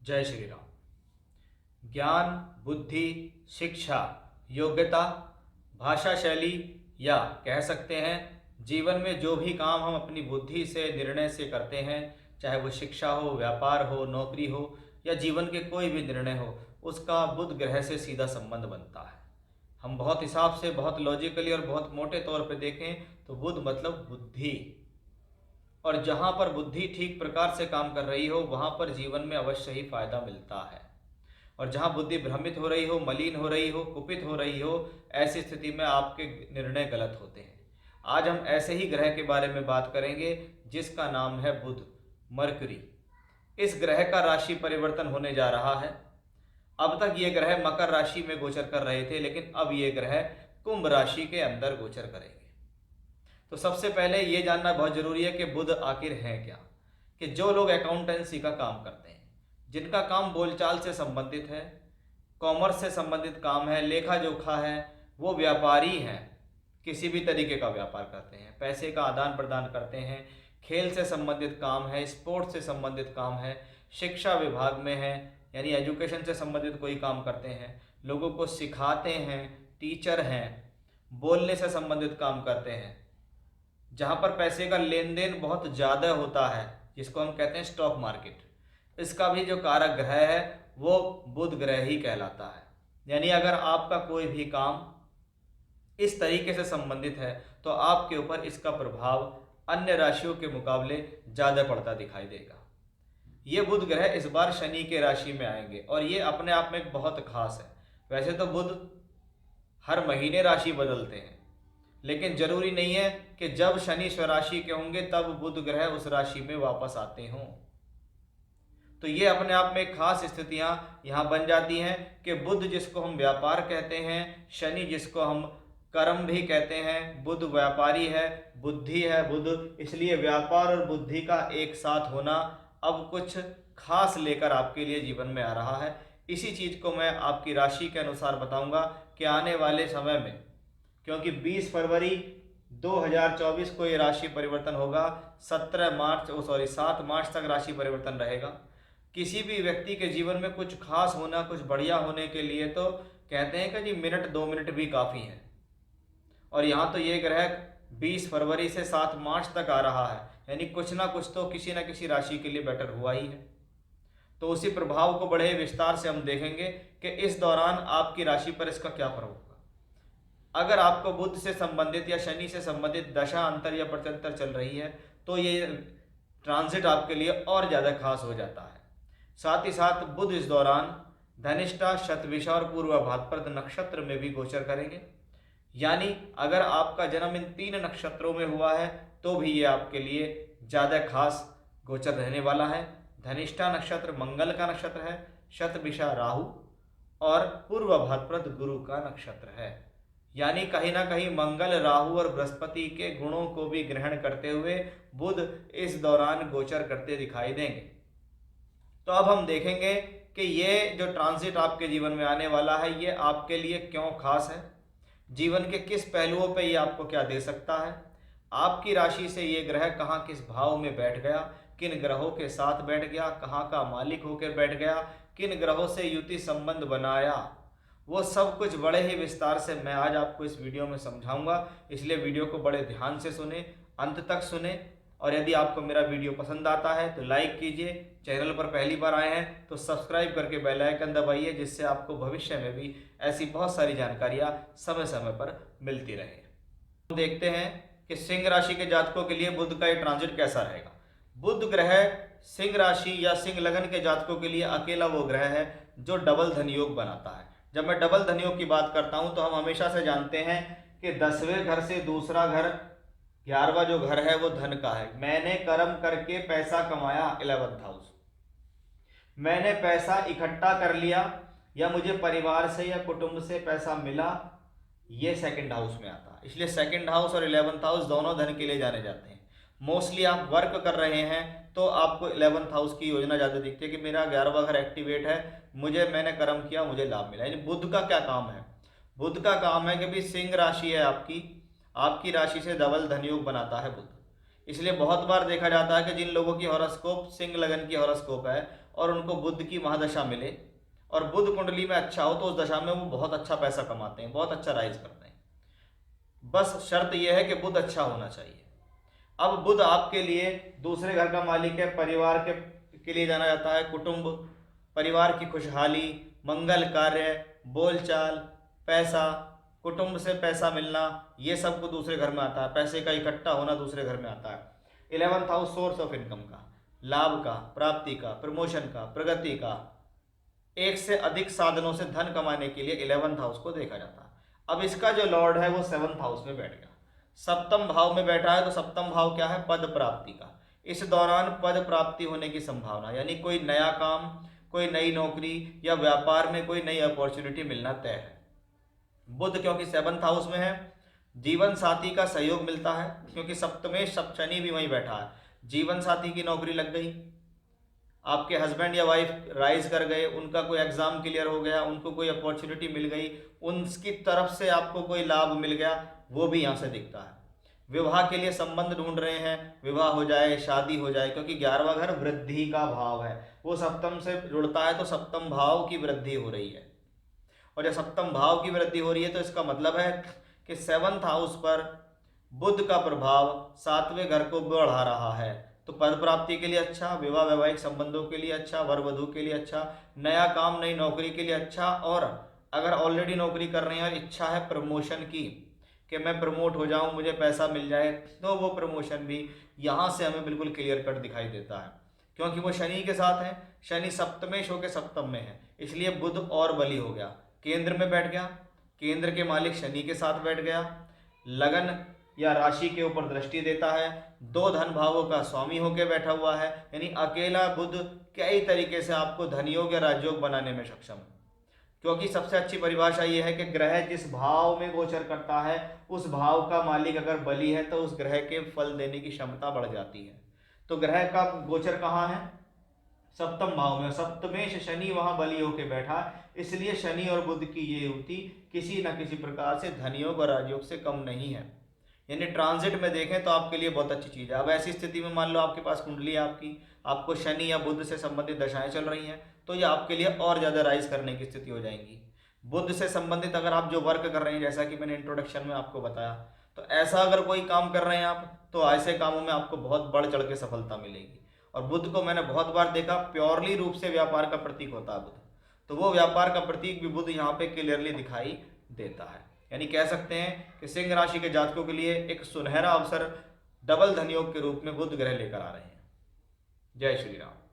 जय श्री राम। ज्ञान, बुद्धि, शिक्षा, योग्यता, भाषा शैली या कह सकते हैं जीवन में जो भी काम हम अपनी बुद्धि से निर्णय से करते हैं, चाहे वो शिक्षा हो, व्यापार हो, नौकरी हो या जीवन के कोई भी निर्णय हो, उसका बुध ग्रह से सीधा संबंध बनता है। हम बहुत हिसाब से, बहुत लॉजिकली और बहुत मोटे तौर पे देखें तो बुध मतलब बुद्धि, और जहाँ पर बुद्धि ठीक प्रकार से काम कर रही हो वहाँ पर जीवन में अवश्य ही फायदा मिलता है। और जहाँ बुद्धि भ्रमित हो रही हो, मलिन हो रही हो, कुपित हो रही हो, ऐसी स्थिति में आपके निर्णय गलत होते हैं। आज हम ऐसे ही ग्रह के बारे में बात करेंगे जिसका नाम है बुध, मरकरी। इस ग्रह का राशि परिवर्तन होने जा रहा है। अब तक ये ग्रह मकर राशि में गोचर कर रहे थे, लेकिन अब ये ग्रह कुंभ राशि के अंदर गोचर करेंगे। तो सबसे पहले ये जानना बहुत जरूरी है कि बुध आखिर है क्या। कि जो लोग अकाउंटेंसी का काम करते हैं, जिनका काम बोलचाल से संबंधित है, कॉमर्स से संबंधित काम है, लेखा जोखा है, वो व्यापारी हैं, किसी भी तरीके का व्यापार करते हैं, पैसे का आदान प्रदान करते हैं, खेल से संबंधित काम है, स्पोर्ट्स से संबंधित काम है, शिक्षा विभाग में है यानी एजुकेशन से संबंधित कोई काम करते हैं, लोगों को सिखाते हैं, टीचर हैं, बोलने से संबंधित काम करते हैं, जहाँ पर पैसे का लेन देन बहुत ज़्यादा होता है, जिसको हम कहते हैं स्टॉक मार्केट, इसका भी जो कारक ग्रह है वो बुध ग्रह ही कहलाता है। यानी अगर आपका कोई भी काम इस तरीके से संबंधित है तो आपके ऊपर इसका प्रभाव अन्य राशियों के मुकाबले ज़्यादा पड़ता दिखाई देगा। ये बुध ग्रह इस बार शनि के राशि में आएंगे और ये अपने आप में एक बहुत खास है। वैसे तो बुध हर महीने राशि बदलते हैं, लेकिन जरूरी नहीं है कि जब शनि स्वराशि के होंगे तब बुध ग्रह उस राशि में वापस आते हों। तो ये अपने आप में खास स्थितियां यहाँ बन जाती हैं कि बुध जिसको हम व्यापार कहते हैं, शनि जिसको हम कर्म भी कहते हैं, बुध व्यापारी है, बुद्धि है बुध, इसलिए व्यापार और बुद्धि का एक साथ होना अब कुछ खास लेकर आपके लिए जीवन में आ रहा है। इसी चीज़ को मैं आपकी राशि के अनुसार बताऊंगा कि आने वाले समय में, क्योंकि 20 फरवरी 2024 को ये राशि परिवर्तन होगा, 7 मार्च तक राशि परिवर्तन रहेगा। किसी भी व्यक्ति के जीवन में कुछ खास होना, कुछ बढ़िया होने के लिए तो कहते हैं कि जी मिनट 2 मिनट भी काफ़ी हैं, और यहाँ तो ये ग्रह 20 फरवरी से 7 मार्च तक आ रहा है, यानी कुछ ना कुछ तो किसी न किसी राशि के लिए बेटर हुआ ही है। तो उसी प्रभाव को बड़े विस्तार से हम देखेंगे कि इस दौरान आपकी राशि पर इसका क्या प्रभाव होगा। अगर आपको बुध से संबंधित या शनि से संबंधित दशा अंतर या प्रत्यंतर चल रही है तो ये ट्रांजिट आपके लिए और ज़्यादा खास हो जाता है। साथ ही साथ बुध इस दौरान धनिष्ठा, शतभिषा और पूर्व भाद्रपद नक्षत्र में भी गोचर करेंगे। यानी अगर आपका जन्म इन 3 नक्षत्रों में हुआ है तो भी ये आपके लिए ज़्यादा खास गोचर रहने वाला है। धनिष्ठा नक्षत्र मंगल का नक्षत्र है, शतभिषा राहु और पूर्व भाद्रपद गुरु का नक्षत्र है। यानी कहीं ना कहीं मंगल, राहु और बृहस्पति के गुणों को भी ग्रहण करते हुए बुध इस दौरान गोचर करते दिखाई देंगे। तो अब हम देखेंगे कि ये जो ट्रांजिट आपके जीवन में आने वाला है ये आपके लिए क्यों खास है, जीवन के किस पहलुओं पे ये आपको क्या दे सकता है, आपकी राशि से ये ग्रह कहाँ किस भाव में बैठ गया, किन ग्रहों के साथ बैठ गया, कहाँ का मालिक होकर बैठ गया, किन ग्रहों से युति संबंध बनाया, वो सब कुछ बड़े ही विस्तार से मैं आज आपको इस वीडियो में समझाऊंगा। इसलिए वीडियो को बड़े ध्यान से सुने, अंत तक सुने, और यदि आपको मेरा वीडियो पसंद आता है तो लाइक कीजिए, चैनल पर पहली बार आए हैं तो सब्सक्राइब करके बेल आइकन दबाइए, जिससे आपको भविष्य में भी ऐसी बहुत सारी जानकारियाँ समय समय पर मिलती रहे। देखते हैं कि सिंह राशि के जातकों के लिए बुध का ये ट्रांजिट कैसा रहेगा। बुध ग्रह सिंह राशि या सिंह लगन के जातकों के लिए अकेला वो ग्रह है जो डबल धन योग बनाता है। जब मैं डबल धन योग की बात करता हूं तो हम हमेशा से जानते हैं कि 10वें घर से दूसरा घर, 11वां जो घर है वो धन का है। मैंने कर्म करके पैसा कमाया, 11th हाउस, मैंने पैसा इकट्ठा कर लिया या मुझे परिवार से या कुटुंब से पैसा मिला, ये 2nd हाउस में आता है। इसलिए 2nd हाउस और 11th हाउस दोनों धन के लिए जाने जाते हैं। मोस्टली आप वर्क कर रहे हैं तो आपको 11th हाउस की योजना ज़्यादा दिखती है कि मेरा 11वां घर एक्टिवेट है, मैंने कर्म किया, मुझे लाभ मिला। यानी बुध का क्या काम है, बुध का काम है कि भी सिंह राशि है आपकी राशि से डबल धन योग बनाता है बुध। इसलिए बहुत बार देखा जाता है कि जिन लोगों की हॉरोस्कोप सिंह लगन की हॉरोस्कोप है और उनको बुध की महादशा मिले और बुध कुंडली में अच्छा हो तो उस दशा में वो बहुत अच्छा पैसा कमाते हैं, बहुत अच्छा राइज करते हैं। बस शर्त यह है कि बुध अच्छा होना चाहिए। अब बुध आपके लिए दूसरे घर का मालिक है, परिवार के लिए जाना जाता है, कुटुंब, परिवार की खुशहाली, मंगल कार्य, बोलचाल, पैसा, कुटुंब से पैसा मिलना, ये सब को दूसरे घर में आता है। पैसे का इकट्ठा होना दूसरे घर में आता है। 11th house source of income का, लाभ का, प्राप्ति का, प्रमोशन का, प्रगति का, एक से अधिक साधनों से धन कमाने के लिए 11th हाउस को देखा जाता है। अब इसका जो लॉर्ड है वो 7th हाउस में बैठ गया, सप्तम भाव में बैठा है। तो सप्तम भाव क्या है? पद प्राप्ति का। इस दौरान पद प्राप्ति होने की संभावना, यानी कोई नया काम, कोई नई नौकरी या व्यापार में कोई नई अपॉर्चुनिटी मिलना तय है। बुध क्योंकि 7th हाउस में है, जीवन साथी का सहयोग मिलता है, क्योंकि सप्तमेश शनि भी वहीं बैठा है। जीवन साथी की नौकरी लग गई, आपके हस्बैंड या वाइफ राइज कर गए, उनका कोई एग्जाम क्लियर हो गया, उनको कोई अपॉर्चुनिटी मिल गई, उनकी तरफ से आपको कोई लाभ मिल गया, वो भी यहाँ से दिखता है। विवाह के लिए संबंध ढूंढ रहे हैं, विवाह हो जाए, शादी हो जाए, क्योंकि 11वां घर वृद्धि का भाव है, वो सप्तम से जुड़ता है, तो सप्तम भाव की वृद्धि हो रही है। और जब सप्तम भाव की वृद्धि हो रही है तो इसका मतलब है कि 7th हाउस पर बुध का प्रभाव 7वें घर को बढ़ा रहा है। तो पद प्राप्ति के लिए अच्छा, विवाह वैवाहिक संबंधों के लिए अच्छा, वर वधु के लिए अच्छा, नया काम, नई नौकरी के लिए अच्छा, और अगर ऑलरेडी नौकरी कर रहे हैं और इच्छा है प्रमोशन की कि मैं प्रमोट हो जाऊं, मुझे पैसा मिल जाए, तो वो प्रमोशन भी यहाँ से हमें बिल्कुल क्लियर कट दिखाई देता है, क्योंकि वो शनि के साथ है। शनि सप्तमेश होकर सप्तम में है, इसलिए बुध और बली हो गया, केंद्र में बैठ गया, केंद्र के मालिक शनि के साथ बैठ गया, लगन या राशि के ऊपर दृष्टि देता है, 2 धन भावों का स्वामी होकर बैठा हुआ है, यानी अकेला बुध कई तरीके से आपको धनयोग या राजयोग बनाने में सक्षम है। क्योंकि सबसे अच्छी परिभाषा ये है कि ग्रह जिस भाव में गोचर करता है, उस भाव का मालिक अगर बली है तो उस ग्रह के फल देने की क्षमता बढ़ जाती है। तो ग्रह का गोचर कहाँ है? सप्तम भाव में, सप्तमेश शनि वहां बली होके बैठा, इसलिए शनि और बुध की ये युति किसी न किसी प्रकार से धनयोग और राजयोग से कम नहीं है। यानी ट्रांजिट में देखें तो आपके लिए बहुत अच्छी चीज़ है। अब ऐसी स्थिति में मान लो आपके पास कुंडली है आपकी, आपको शनि या बुध से संबंधित दशाएं चल रही हैं, तो ये आपके लिए और ज़्यादा राइज करने की स्थिति हो जाएंगी। बुध से संबंधित अगर आप जो वर्क कर रहे हैं, जैसा कि मैंने इंट्रोडक्शन में आपको बताया, तो ऐसा अगर कोई काम कर रहे हैं आप, तो ऐसे कामों में आपको बहुत बढ़ चढ़ के सफलता मिलेगी। और बुध को मैंने बहुत बार देखा, प्योरली रूप से व्यापार का प्रतीक होता है बुध, तो वो व्यापार का प्रतीक भी बुध यहाँ पे क्लियरली दिखाई देता है। यानी कह सकते हैं कि सिंह राशि के जातकों के लिए एक सुनहरा अवसर डबल धनयोग के रूप में बुध ग्रह लेकर आ रहे हैं। जय श्री राम।